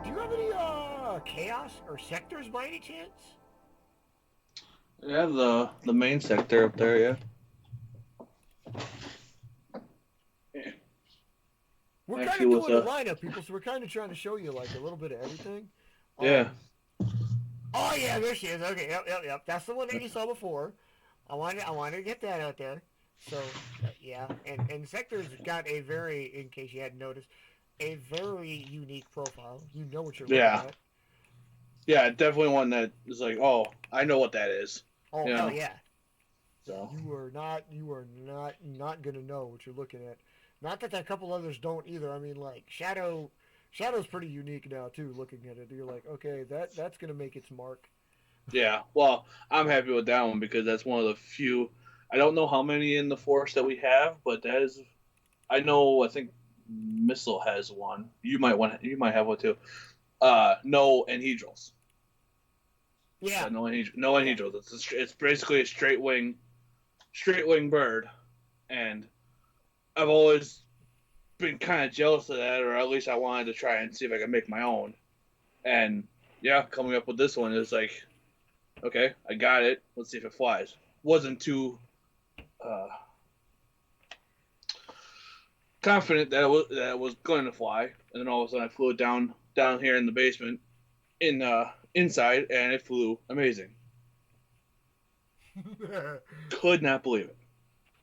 Do you have any chaos or sectors by any chance? Yeah, the main sector up there. Yeah. Yeah. We're kind Actually, of was doing a lineup, people, so we're kind of trying to show you like a little bit of everything. yeah. Um, oh yeah, there she is. Okay, yep. That's the one that you saw before. I wanted to get that out there. So yeah, and sectors got a very, in case you hadn't noticed, a very unique profile. You know what you're looking Yeah. at. Yeah. Definitely one that is like, oh, I know what that is. Oh You hell know. yeah. So. You are not gonna know what you're looking at. Not that a couple others don't either. I mean, like Shadow's pretty unique now too. Looking at it, you're like, okay, that's gonna make its mark. Yeah. Well, I'm happy with that one because that's one of the few. I don't know how many in the force that we have, but that is. I know. I think Missile has one. You might want. You might have one too. No anhedrals. Yeah, Yeah, no yeah. anhedrals. It's basically a straight wing bird, and I've always been kind of jealous of that, or at least I wanted to try and see if I could make my own. And yeah, coming up with this one is like, okay, I got it. Let's see if it flies. Wasn't too uh, confident that it was going to fly, and then all of a sudden I flew it down here in the basement in inside, and it flew amazing. Could not believe it,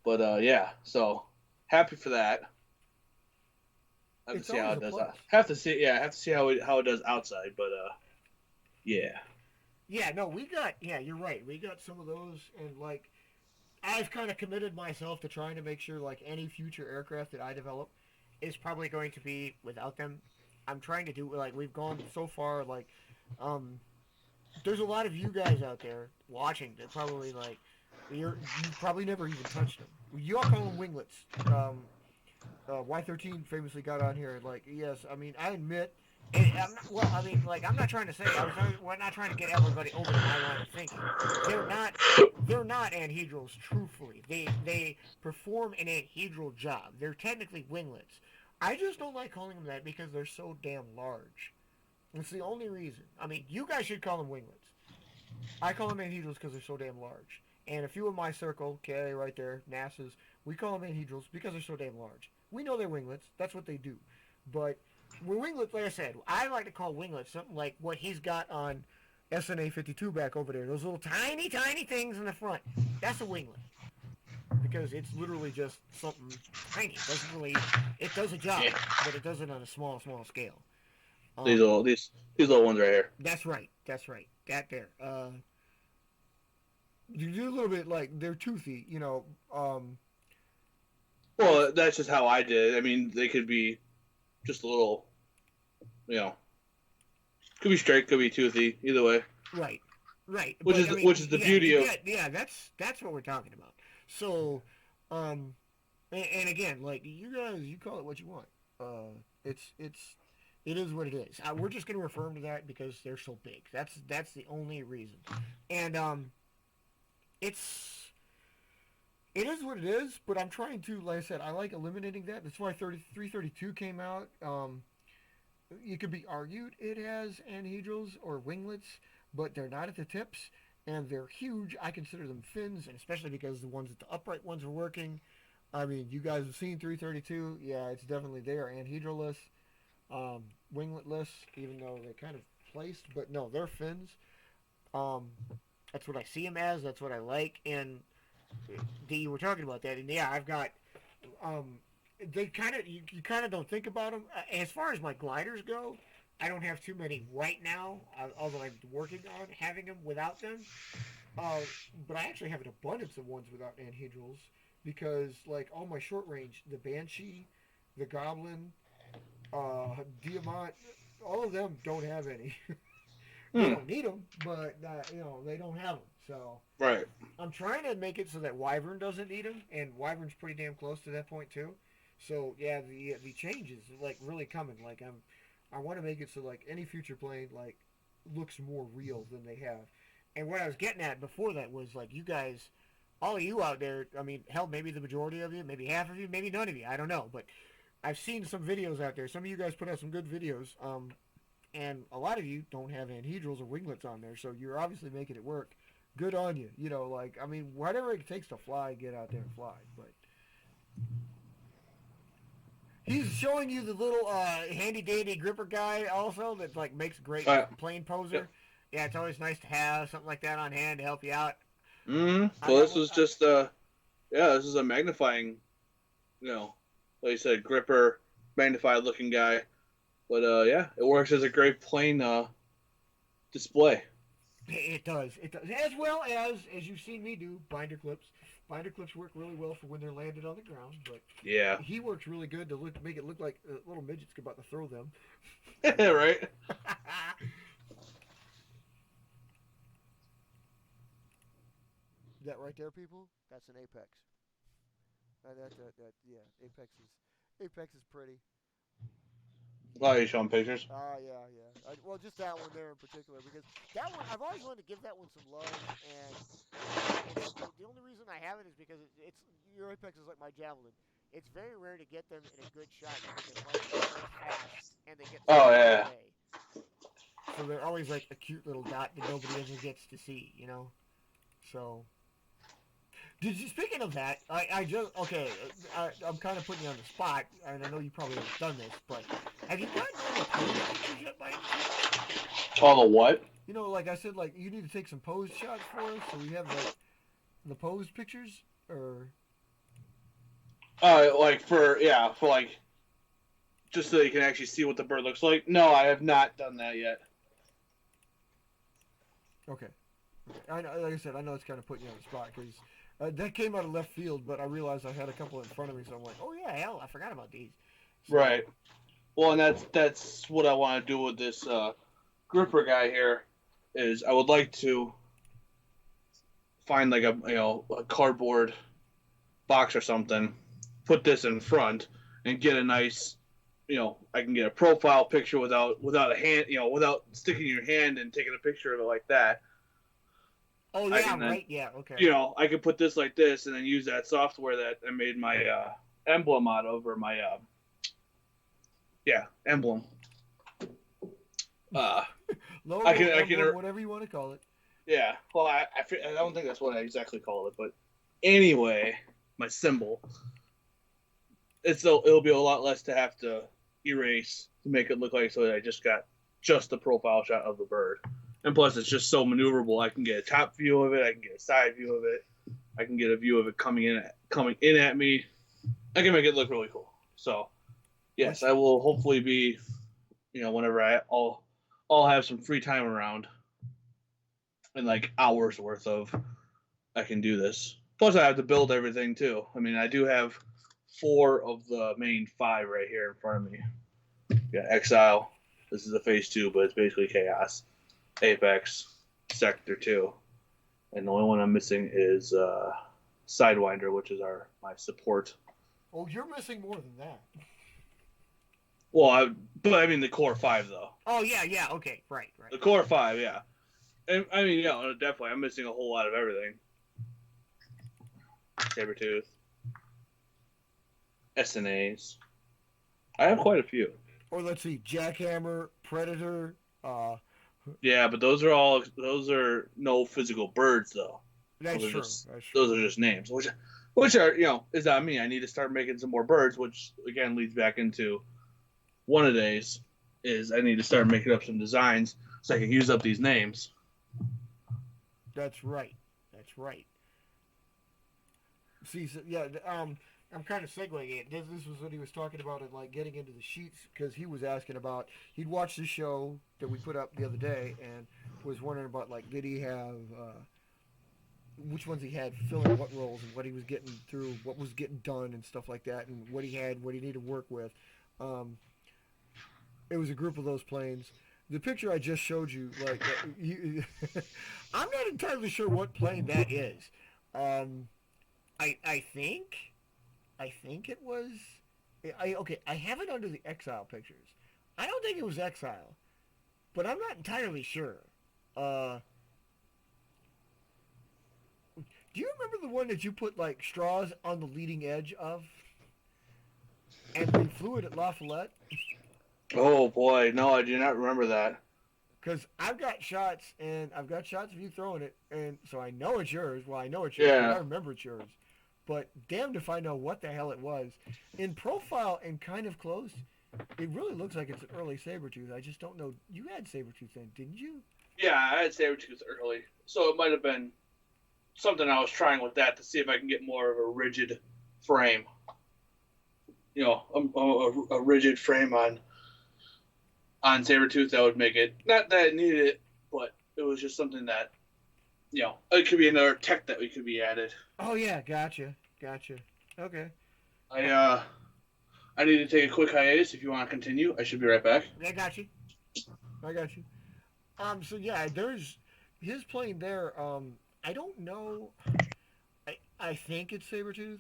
but yeah, so happy for that. I have to It's see how always it a does. plus. I have to see how it does outside, but yeah, Yeah, no, we got. Yeah, you're right. We got some of those, and like I've kind of committed myself to trying to make sure like any future aircraft that I develop is probably going to be without them. I'm trying to do like we've gone so far like um there's a lot of you guys out there watching that probably like you've probably never even touched them. You all call them winglets. Y13 famously got on here like yes, I mean I admit. I'm not, well, I mean, like I'm not trying to say we're not trying to get everybody over to my line of thinking. They're not they're not anhedrals. Truthfully, they perform an anhedral job. They're technically winglets. I just don't like calling them that because they're so damn large. It's the only reason. I mean, you guys should call them winglets. I call them anhedrals because they're so damn large. And a few in my circle, okay, right there, NASA's, we call them anhedrals because they're so damn large. We know they're winglets. That's what they do. But with winglets, like I said, I like to call winglets something like what he's got on SNA 52 back over there. Those little tiny, tiny things in the front. That's a winglet because it's literally just something tiny. It doesn't really, it does a job, yeah. but it does it on a small, small scale. These Um, little these little ones right here. that's right. That's right. That there. You do a little bit like they're toothy, it's Well, that's just how I did it. I mean, they could be just a little, you know, could be straight, could be toothy, either way. right, right. But I Which mean, is the yeah, beauty of. yeah. That's what we're talking about. So, um, and again, like you guys, you call it what you want. It is what it is. We're just gonna refer them to that because they're so big. That's the only reason. And it's it is what it is. But I'm trying to, like I said, I like eliminating that. That's why 332 came out. It could be argued it has anhedrals or winglets, but they're not at the tips and they're huge. I consider them fins, and especially because the ones at the upright ones are working. I mean, you guys have seen 332. Yeah, it's definitely there. Anhedraless, wingletless, even though they're kind of placed, but no, they're fins. Um, that's what I see them as. That's what I like. And you were talking about that, and yeah, I've got um, they kind of you kind of don't think about them as far as my gliders go. I don't have too many right now, although I'm working on having them without them. Uh, but I actually have an abundance of ones without anhedrals because, like, all my short range, the Banshee, the Goblin, Diamant, all of them don't have any. They Hmm, don't need them, but they don't have them. So right. I'm trying to make it so that Wyvern doesn't need them, and Wyvern's pretty damn close to that point too. So yeah, the change is like really coming. Like I want to make it so like any future plane like looks more real than they have. And what I was getting at before that was like you guys, all of you out there. I mean, hell, maybe the majority of you, maybe half of you, maybe none of you. I don't know, but I've seen some videos out there. Some of you guys put out some good videos. And a lot of you don't have anhedrals or winglets on there, so you're obviously making it work. Good on you. You know, like, I mean, whatever it takes to fly, get out there and fly. But he's showing you the little handy dandy gripper guy also that like makes a great Uh, plane yep. poser. Yeah, it's always nice to have something like that on hand to help you out. I Well, got this one. was just yeah, this is a magnifying, you know, like you said, gripper, magnified looking guy. But yeah, it works as a great plane display. It does. It does. As well as you've seen me do, binder clips. Binder clips work really well for when they're landed on the ground, but Yeah. he works really good to make it look like little midgets about to throw them. Right. That right there, people. That's an apex. Yeah. Apex is pretty. Oh, you showing pictures? Yeah. Well, just that one there in particular, because that one I've always wanted to give that one some love, and the only reason I have it is because it's your apex is like my javelin. It's very rare to get them in a good shot because they fly so fast and they get so Oh far yeah. away. So they're always like a cute little dot that nobody ever gets to see, you know. So did you? Speaking of that, I just okay. I'm kind of putting you on the spot, and I know you probably haven't done this, but have you gotten all the pose pictures yet by any chance? All the what? You know, like I said, like you need to take some pose shots for us, so we have like the pose pictures, or Like for like just so you can actually see what the bird looks like. No, I have not done that yet. okay. I know, like I said, I know it's kind of putting you on the spot because that came out of left field, but I realized I had a couple in front of me, so I'm like, oh yeah, hell, I forgot about these. So Right. Well, and that's what I want to do with this gripper guy here. Is I would like to find like a cardboard box or something, put this in front, and get a nice, I can get a profile picture without a hand, without sticking your hand and taking a picture of it like that. oh I yeah, can then, right, yeah, okay. I can put this like this and then use that software that I made my emblem out of, or my emblem. Uh, I Logo, can I can emblem, whatever you want to call it. yeah. Well, I don't think that's what I exactly call it, but anyway, my symbol. It'll be a lot less to have to erase to make it look like so that I just got just the profile shot of the bird. And plus, it's just so maneuverable. I can get a top view of it. I can get a side view of it. I can get a view of it coming in at me. I can make it look really cool. So yes, Which I will hopefully be, whenever I'll have some free time around and like hours worth of, I can do this. Plus, I have to build everything too. I mean, I do have 4 of the main 5 right here in front of me. Yeah, Exile. This is a phase 2, but it's basically Chaos. Apex, Sector 2, and the only one I'm missing is Sidewinder, which is my support. oh, you're missing more than that. Well, but I mean the core 5 though. Oh yeah, okay, right. The core 5, yeah. And I mean, definitely, I'm missing a whole lot of everything. Sabretooth, SNAs. I have quite a few. Or let's see, Jackhammer, Predator. Uh, Yeah, but those are no physical birds though. that's Those are true. just That's true. those are just names, which are is on me. I need to start making some more birds, which again leads back into one of days is I need to start making up some designs so I can use up these names. That's right. That's right. See, so, yeah, I'm kind of segueing it. This was what he was talking about, and like getting into the sheets because he was asking about. He'd watched the show that we put up the other day and was wondering about like did he have which ones he had filling what roles and what he was getting through, what was getting done and stuff like that, and what he had, what he needed to work with. Um, it was a group of those planes. The picture I just showed you, like, I'm not entirely sure what plane that is. Um, I think it was. Okay, I have it under the Exile pictures. I don't think it was Exile, but I'm not entirely sure. Uh, do you remember the one that you put like straws on the leading edge of, and we flew it at La Follette? Oh boy, no, I do not remember that. Because I've got shots, and I've got shots of you throwing it, and so I know it's yours. Well, I know it's yours because I Yeah, remember it's yours. But damned if I know what the hell it was. In profile and kind of close, it really looks like it's an early Sabretooth. I just don't know. You had Sabretooth then, didn't you? yeah, I had Sabretooth early, so it might have been something I was trying with that to see if I can get more of a rigid frame. A rigid frame on Sabretooth that would make it not that it needed it, but it was just something that it could be another tech that we could be added. Oh yeah, gotcha, gotcha. Okay, I I need to take a quick hiatus. If you want to continue, I should be right back. I got you. I got you. So yeah, there's his plane there. I don't know. I think it's Sabretooth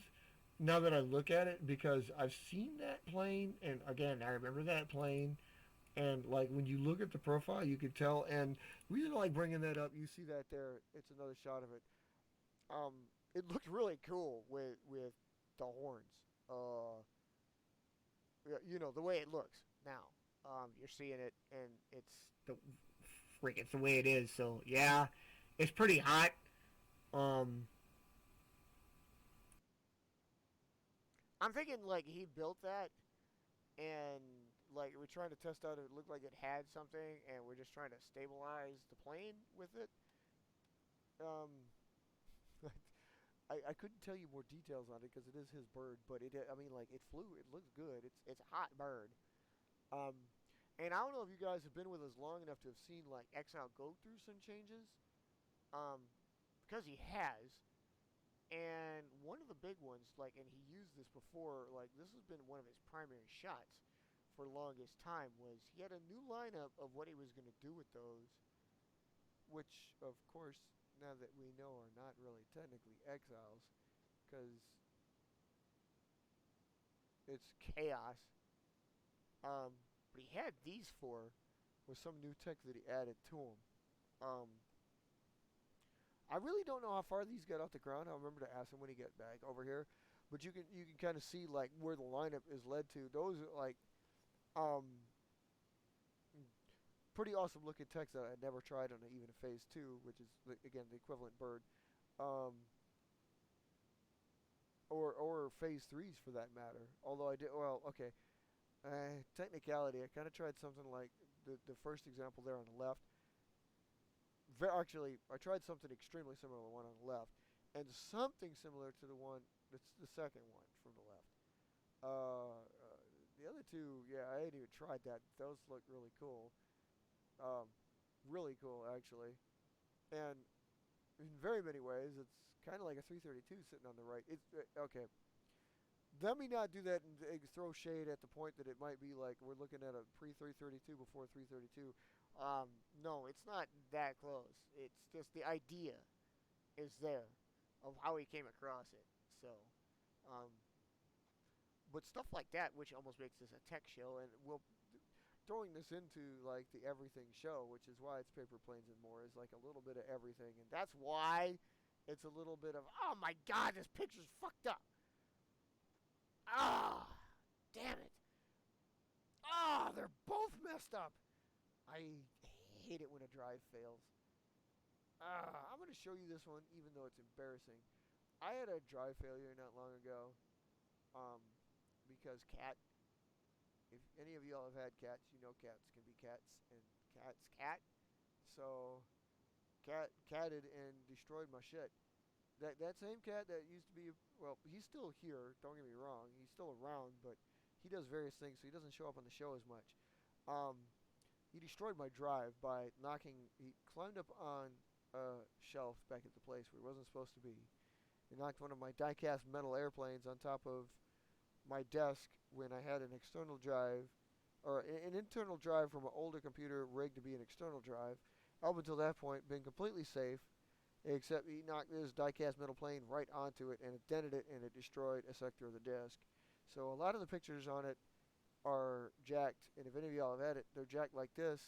now that I look at it because I've seen that plane, and again, I remember that plane. And like when you look at the profile, you can tell. And the reason I like bringing that up, you see that there. It's another shot of it. Um, it looked really cool with the horns. Uh, you know the way it looks now. You're seeing it, and it's the way it is. So yeah, it's pretty hot. Um, I'm thinking like he built that, and like we're trying to test out if it looked like it had something, and we're just trying to stabilize the plane with it. Um, I couldn't tell you more details on it because it is his bird, but I mean like it flew. It looks good. It's a hot bird. Um, and I don't know if you guys have been with us long enough to have seen like Exile go through some changes. Um, because he has. And one of the big ones, like, and he used this before, like, this has been one of his primary shots for the longest time, was he had a new lineup of what he was going to do with those, which, of course, now that we know are not really technically exiles, because it's chaos. But he had these four with some new tech that he added to them. Um, I really don't know how far these got off the ground. I'll remember to ask him when he gets back over here. But you can kind of see like where the lineup is led to. Those are like um pretty awesome looking text that I never tried on even a phase two, which is again the equivalent bird, um, or phase threes for that matter. Although I did well, okay. Technicality, I kind of tried something like the first example there on the left. Actually, I tried something extremely similar to the one on the left, and something similar to the one that's the second one from the left. The other two, yeah, I hadn't even tried that. Those look really cool. Um, really cool actually, and in very many ways, it's kind of like a 332 sitting on the right. It's okay. Let me not do that and throw shade at the point that it might be like we're looking at a pre 332 before 332. No, it's not that close. It's just the idea is there of how he came across it. So, um, but stuff like that, which almost makes this a tech show, and we'll throwing this into like the everything show, which is why it's paper planes and more, is like a little bit of everything, and that's why it's a little bit of oh my god, this picture's fucked up. Ah, damn it. Ah, they're both messed up. I hate it when a drive fails. I'm gonna show you this one, even though it's embarrassing. I had a drive failure not long ago, um, because if any of y'all have had cats, you know cats can be cats, and cats cat. So catted and destroyed my shit. That same cat that used to be well, he's still here. Don't get me wrong, he's still around, but he does various things, so he doesn't show up on the show as much. Um, he destroyed my drive by knocking. He climbed up on a shelf back at the place where he wasn't supposed to be. He knocked one of my die-cast metal airplanes on top of my desk when I had an external drive or an internal drive from an older computer rigged to be an external drive. Up until that point, been completely safe, except he knocked this die-cast metal plane right onto it and it dented it and it destroyed a sector of the disk. So a lot of the pictures on it are jacked, and if any of y'all have had it, they're jacked like this,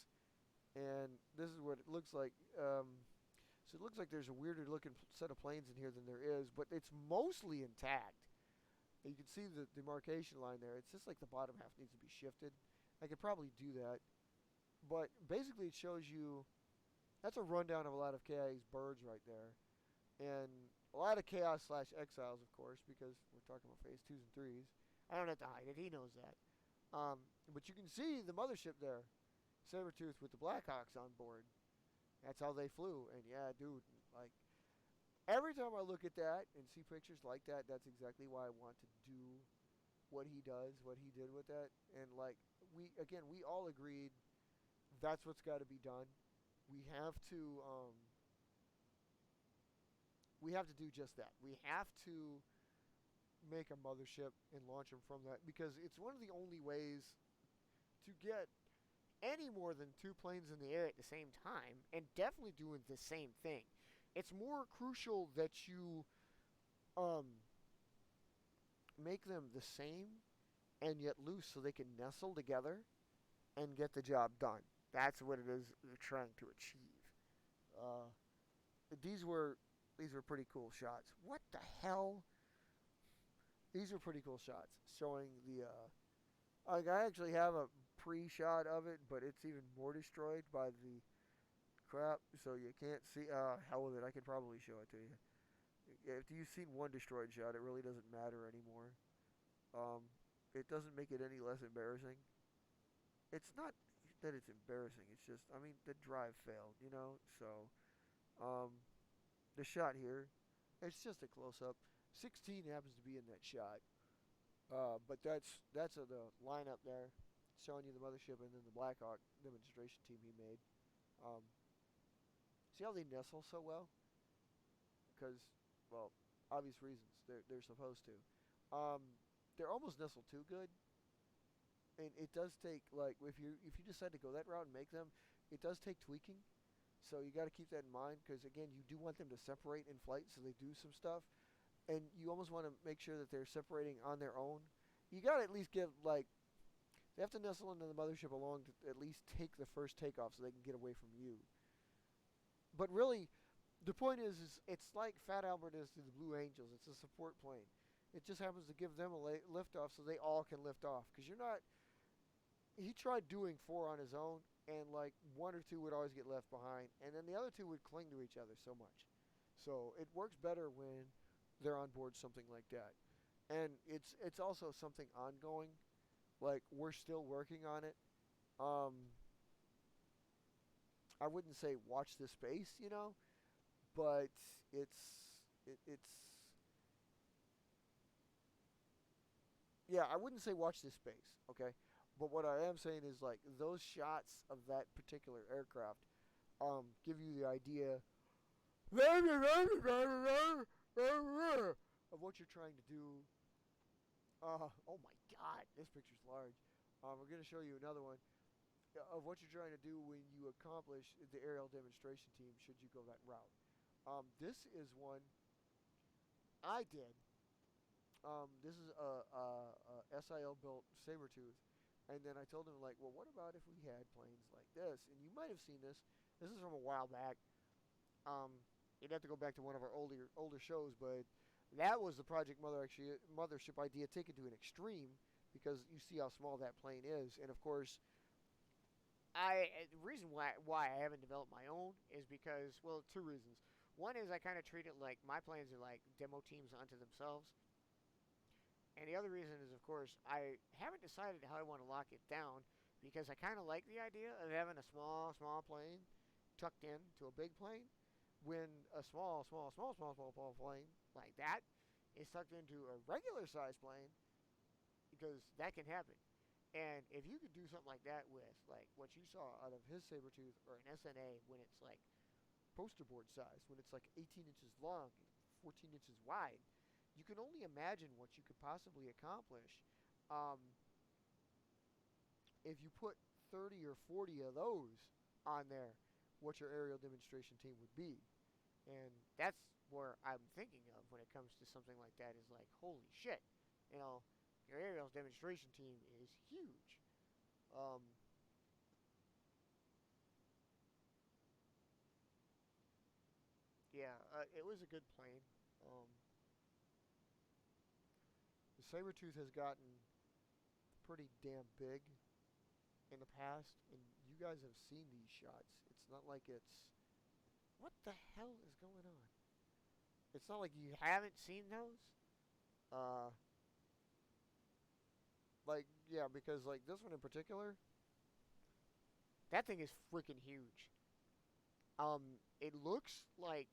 and this is what it looks like. So it looks like there's a weirder looking set of planes in here than there is, but it's mostly intact. You can see the demarcation line there. It's just like the bottom half needs to be shifted. I could probably do that. But basically, it shows you that's a rundown of a lot of KIA's birds right there, and a lot of chaos slash exiles, of course, because we're talking about phase twos and threes. I don't have to hide it; he knows that. But you can see the mothership there, Sabretooth with the Blackhawks on board. That's how they flew, and yeah, dude, like every time I look at that and see pictures like that, that's exactly why I want to do what he does, what he did with that, and like we all agreed that's what's got to be done. We have to we have to do just that. We have to make a mothership and launch them from that because it's one of the only ways to get any more than two planes in the air at the same time and definitely doing the same thing. It's more crucial that you um, make them the same and yet loose so they can nestle together and get the job done. That's what it is they're trying to achieve. Uh, these were these were pretty cool shots. What the hell? These were pretty cool shots showing the. Like I actually have a pre-shot of it, but it's even more destroyed by the crap, so you can't see. Hell with it. I could probably show it to you. If you've seen one destroyed shot, it really doesn't matter anymore. Um, it doesn't make it any less embarrassing. It's not that it's embarrassing. It's just, I mean, the drive failed, you know. So, um, the shot here, it's just a close-up. 16 happens to be in that shot, but that's the lineup there, showing you the mothership and then the Blackhawk demonstration team he made. Um, See how they nestle so well? Because, well, obvious reasons. They're supposed to. They're almost nestled too good, and it does take like if you decide to go that route and make them, it does take tweaking. So you got to keep that in mind because again, you do want them to separate in flight, so they do some stuff, and you almost want to make sure that they're separating on their own. You got to at least give like they have to nestle into the mothership along to at least take the first takeoff so they can get away from you. But really, the point is it's like Fat Albert is to the Blue Angels. It's a support plane. It just happens to give them a lift off so they all can lift off. Because you're not. He tried doing four on his own, and like one or two would always get left behind, and then the other two would cling to each other so much. So it works better when they're on board something like that. And it's also something ongoing. Like we're still working on it. Um, I wouldn't say watch the space, but it's yeah, I wouldn't say watch this space, okay? But what I am saying is like those shots of that particular aircraft give you the idea of what you're trying to do. Oh my god, this picture's large. We're going to show you another one of what you're trying to do when you accomplish the aerial demonstration team should you go that route. This is one I did. This is a SIL built Sabretooth. And then I told him, like, well, what about if we had planes like this? And you might have seen this. This is from a while back. Um, you'd have to go back to one of our older shows, but that was the Project Mothership idea taken to an extreme because you see how small that plane is. And of course, the reason why I haven't developed my own is because well, two reasons. One is I kind of treat it like my planes are like demo teams unto themselves, and the other reason is of course I haven't decided how I want to lock it down because I kind of like the idea of having a small plane tucked in to a big plane when a small plane like that is tucked into a regular size plane because that can happen. And if you could do something like that with like what you saw out of his Sabretooth or an SNA when it's like poster board size, when it's like 18 inches long, 14 inches wide, you can only imagine what you could possibly accomplish um, if you put 30 or 40 of those on there, what your aerial demonstration team would be. And that's where I'm thinking of when it comes to something like that is like, holy shit, you know, your aerial demonstration team is huge. Um, yeah, it was a good plane. Um, the Sabretooth has gotten pretty damn big. in the past, and you guys have seen these shots. It's not like it's what the hell is going on. It's not like you haven't seen those. Uh, like yeah, because like this one in particular, that thing is freaking huge. It looks like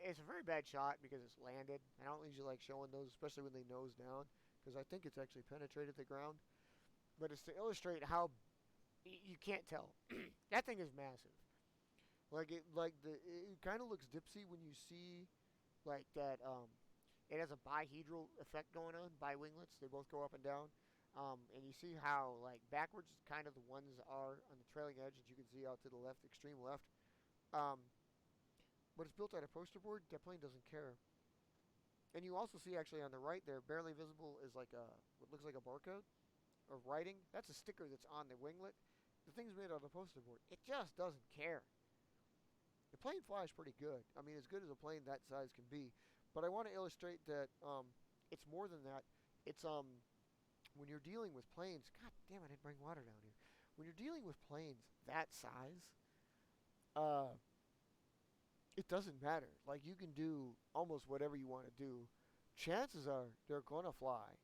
it's a very bad shot because it's landed. I don't usually like showing those, especially when they nose down, because I think it's actually penetrated the ground. But it's to illustrate how you can't tell. That thing is massive. It kind of looks dipsy when you see like that. It has a bihedral effect going on. Bi-winglets, they both go up and down. And you see how like backwards kind of the ones are on the trailing edge that you can see out to the left, extreme left. Um, but it's built out of poster board. That plane doesn't care. And you also see actually on the right there, barely visible is like a what looks like a barcode or writing. That's a sticker that's on the winglet. The thing's made out of poster board. It just doesn't care. The plane flies pretty good. I mean, as good as a plane that size can be. But I want to illustrate that it's more than that. It's when you're dealing with planes. God damn, I didn't bring water down here. When you're dealing with planes that size, uh, it doesn't matter. Like you can do almost whatever you want to do. Chances are they're gonna fly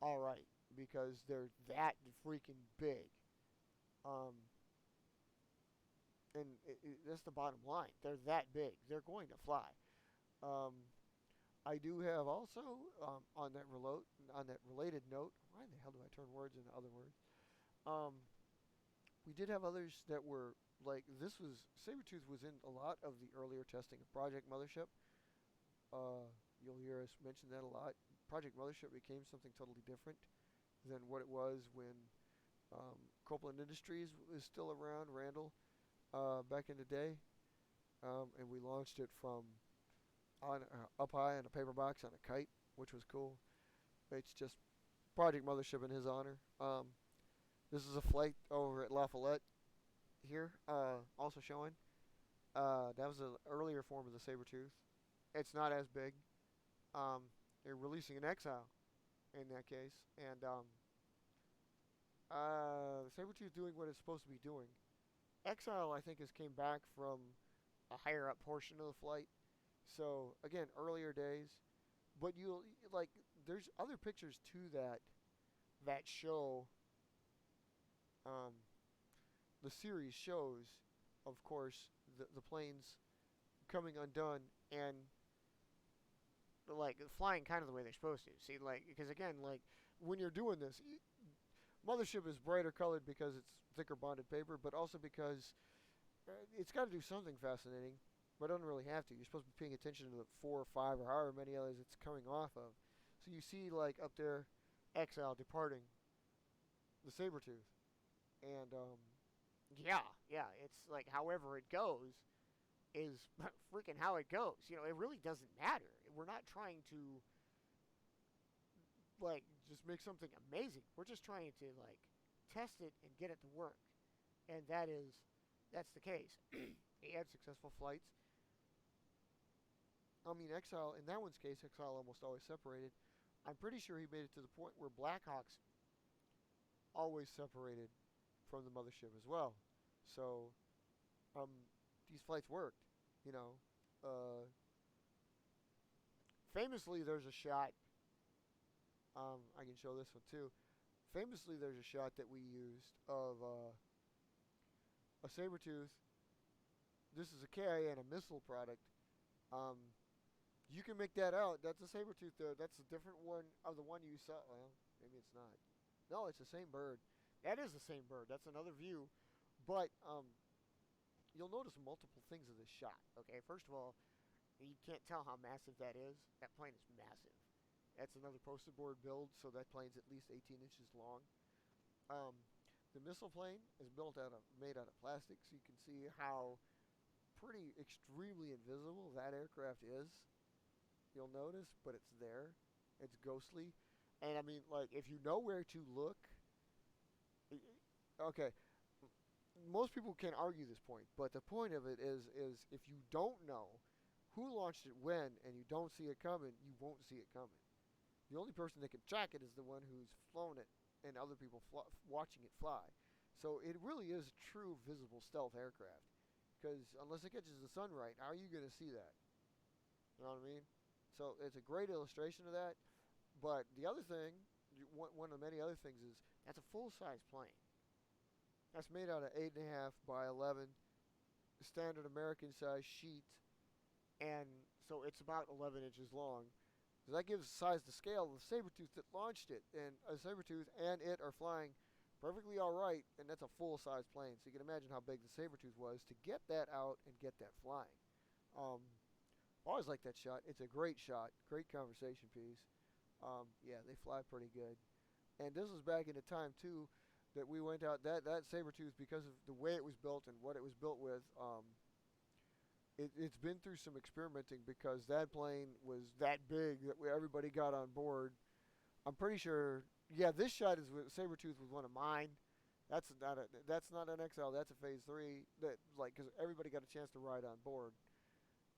all right because they're that freaking big. Um, and that's the bottom line. They're that big. They're going to fly. Um, I do have also on that related note. Why in the hell do I turn words into other words? Um, we did have others that were like this was Sabretooth was in a lot of the earlier testing of Project Mothership. You'll hear us mention that a lot. Project Mothership became something totally different than what it was when Copeland Industries was still around, Randall, back in the day, and we launched it from on up high in a paper box on a kite, which was cool. It's just Project Mothership in his honor. This is a flight over at La Follette here, also showing. That was an earlier form of the Sabretooth. It's not as big. They're releasing an Exile in that case, and the Sabretooth doing what it's supposed to be doing. Exile, I think, has came back from a higher up portion of the flight. So again, earlier days, but you like there's other pictures to that show. Um, the series shows, of course, the planes coming undone and like flying kind of the way they're supposed to. See, like because again, like when you're doing this, Mothership is brighter colored because it's thicker bonded paper, but also because it's got to do something fascinating, but it doesn't really have to. You're supposed to be paying attention to the 4 or 5 or however many others it's coming off of. So you see, like up there, Exile departing the Sabretooth, and yeah, it's like however it goes is freaking how it goes. You know, it really doesn't matter. We're not trying to like just make something amazing. We're just trying to like test it and get it to work, and that's the case. He had successful flights. I mean, Exile in that one's case, Exile almost always separated. I'm pretty sure he made it to the point where Blackhawks always separated from the Mothership as well. So, um, these flights worked. You know, famously, there's a shot. I can show this one too. Famously, there's a shot that we used of a Sabretooth. This is a KIA, a missile product. Um, you can make that out. That's a Sabretooth there. That's a different one of the one you saw. Well, maybe it's not. No, it's the same bird. That is the same bird. That's another view. But you'll notice multiple things of this shot. Okay, first of all, you can't tell how massive that is. That plane is massive. That's another poster board build, so that plane's at least 18 inches long. Um, the missile plane is made out of plastic, so you can see how pretty extremely invisible that aircraft is. You'll notice, but it's there. It's ghostly. And I mean, like, if you know where to look, okay, most people can argue this point, but the point of it is if you don't know who launched it when and you don't see it coming, you won't see it coming. The only person that can track it is the one who's flown it and other people watching it fly. So it really is a true visible stealth aircraft. Because unless it catches the sun right, how are you going to see that? You know what I mean? So it's a great illustration of that. But the other thing, one of the many other things is that's a full size plane. That's made out of 8.5 by 11 standard American size sheet, and so it's about 11 inches long. So that gives size to scale of the Sabertooth that launched it, and a Sabertooth and it are flying perfectly all right, and that's a full size plane. So you can imagine how big the Sabertooth was to get that out and get that flying. Um, always like that shot. It's a great shot, great conversation piece. Yeah, they fly pretty good. And this was back in the time too that we went out that Sabertooth, because of the way it was built and what it was built with. It's been through some experimenting because that plane was that big that everybody got on board. I'm pretty sure. Yeah, this shot is with Sabertooth was one of mine. That's not an XL. That's a Phase 3. That like because everybody got a chance to ride on board,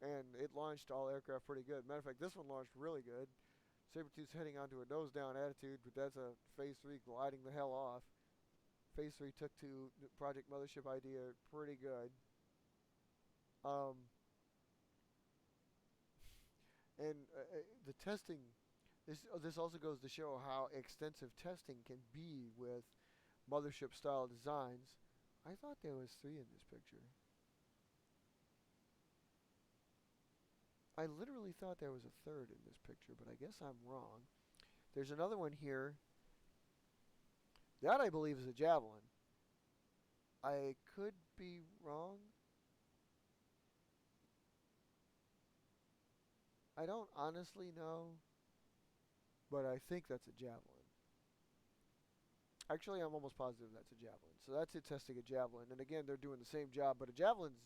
and it launched all aircraft pretty good. Matter of fact, this one launched really good. Sabertooth's heading onto a nose down attitude, but that's a Phase 3 gliding the hell off. Phase 3 took to the Project Mothership idea pretty good. Um, and the testing, this also goes to show how extensive testing can be with Mothership style designs. I thought there was 3 in this picture. I literally thought there was a 3rd in this picture, but I guess I'm wrong. There's another one here. That I believe is a Javelin. I could be wrong. I don't honestly know, but I think that's a Javelin. Actually, I'm almost positive that's a Javelin. So that's it testing a Javelin. And again, they're doing the same job, but a Javelin's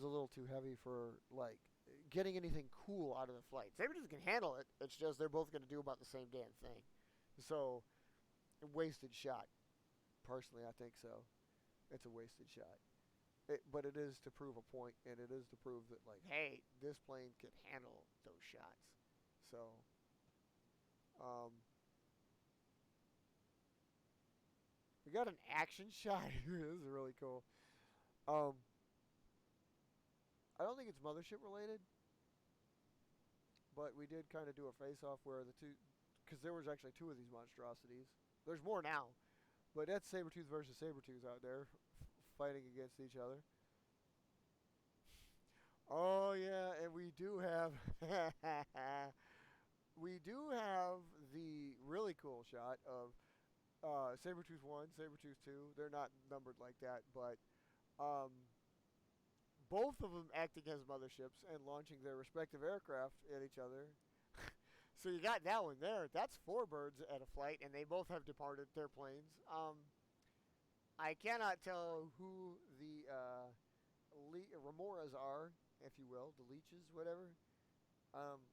a little too heavy for, like, getting anything cool out of the flight. Sabretooth can handle it. It's just they're both going to do about the same damn thing. So, wasted shot. Personally, I think so. It's a wasted shot. But it is to prove a point, and it is to prove that, like, hey, this plane can handle those shots. So, we got an action shot here. This is really cool. I don't think it's Mothership related, but we did kind of do a face-off where the two, because there was actually 2 of these monstrosities. There's more now, but that's Sabertooth versus Sabertooth out there fighting against each other. Oh yeah, and we do have the really cool shot of Sabertooth 1, Sabertooth 2. They're not numbered like that, but both of them acting as motherships and launching their respective aircraft at each other. So you got that one there. That's 4 birds at a flight, and they both have departed their planes. I cannot tell who the remoras are, if you will, the leeches, whatever.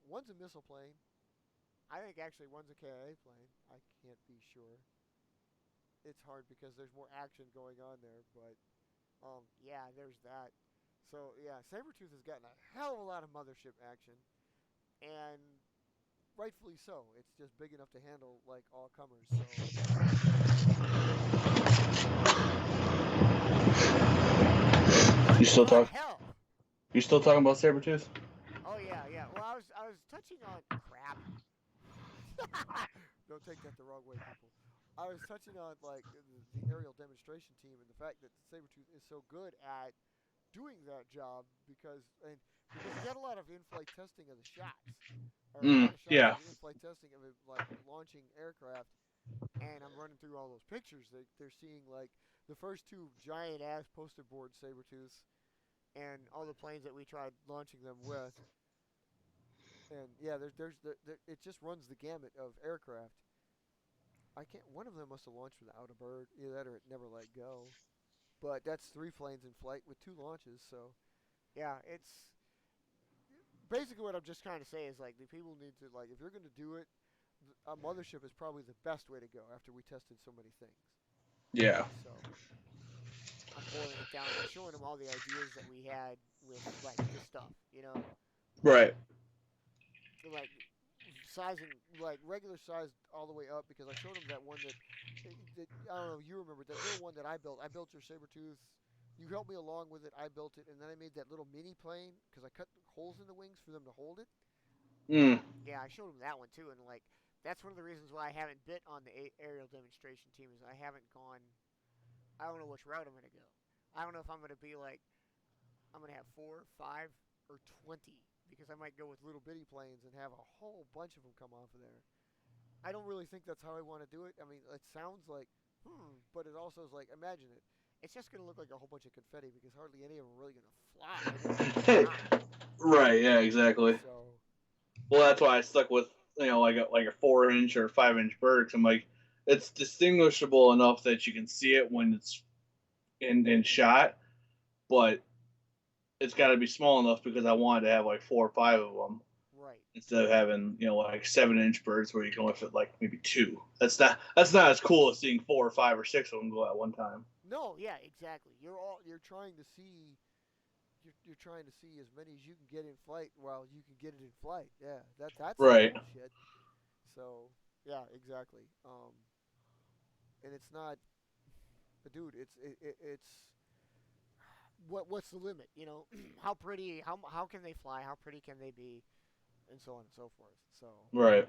One's a missile plane. I think actually one's a KIA plane. I can't be sure. It's hard because there's more action going on there, but yeah, there's that. So yeah, Sabertooth has gotten a hell of a lot of mothership action, and rightfully so. It's just big enough to handle like all comers. So You still what talk? hell? You still talking about Sabretooth? Oh yeah, yeah. Well, I was touching on crap. Don't take that the wrong way, people. I was touching on like the aerial demonstration team and the fact that Sabertooth is so good at doing that job because we got a lot of in-flight testing of the shots, or a lot of shots Yeah. of in-flight testing of it, like launching aircraft. And I'm running through all those pictures. They're seeing like the first 2 giant ass poster board Sabertooths, and all the planes that we tried launching them with. And yeah, it just runs the gamut of aircraft. I can't. One of them must have launched without a bird. Either that or it never let go. But that's 3 planes in flight with 2 launches. So, yeah, it's basically what I'm just trying to say is like the people need to like if you're going to do it, a mothership is probably the best way to go after we tested so many things. Yeah. So I'm boiling it down. I'm showing them all the ideas that we had with like this stuff, you know. Right. Like sizing like regular size all the way up because I showed him that one that I don't know if you remember that little one that I built. I built your saber tooth. You helped me along with it. I built it, and then I made that little mini plane because I cut holes in the wings for them to hold it. Mm. Yeah, I showed him that one too, and like that's one of the reasons why I haven't bit on the aerial demonstration team is I haven't gone. I don't know which route I'm gonna go. I don't know if I'm gonna be like I'm gonna have 4, 5, or 20 because I might go with little bitty planes and have a whole bunch of them come off of there. I don't really think that's how I want to do it. I mean, it sounds like but it also is like imagine it. It's just gonna look like a whole bunch of confetti because hardly any of them are really gonna fly. They're just gonna drop. Right. Yeah. Exactly. So Well, that's why I stuck with like a 4 inch or 5 inch bird. 'Cause I'm like, it's distinguishable enough that you can see it when it's in shot, but it's got to be small enough because I wanted to have like 4 or 5 of them right. instead of having like 7 inch birds where you can only fit like maybe two. That's not as cool as seeing 4 or 5 or 6 of them go at one time. No, yeah, exactly. You're trying to see you're trying to see as many as you can get in flight while you can get it in flight. Yeah, that's the Right. bullshit. So yeah, exactly. And it's not, dude. It's what's the limit? You know, how pretty? How can they fly? How pretty can they be? And so on and so forth. So Right.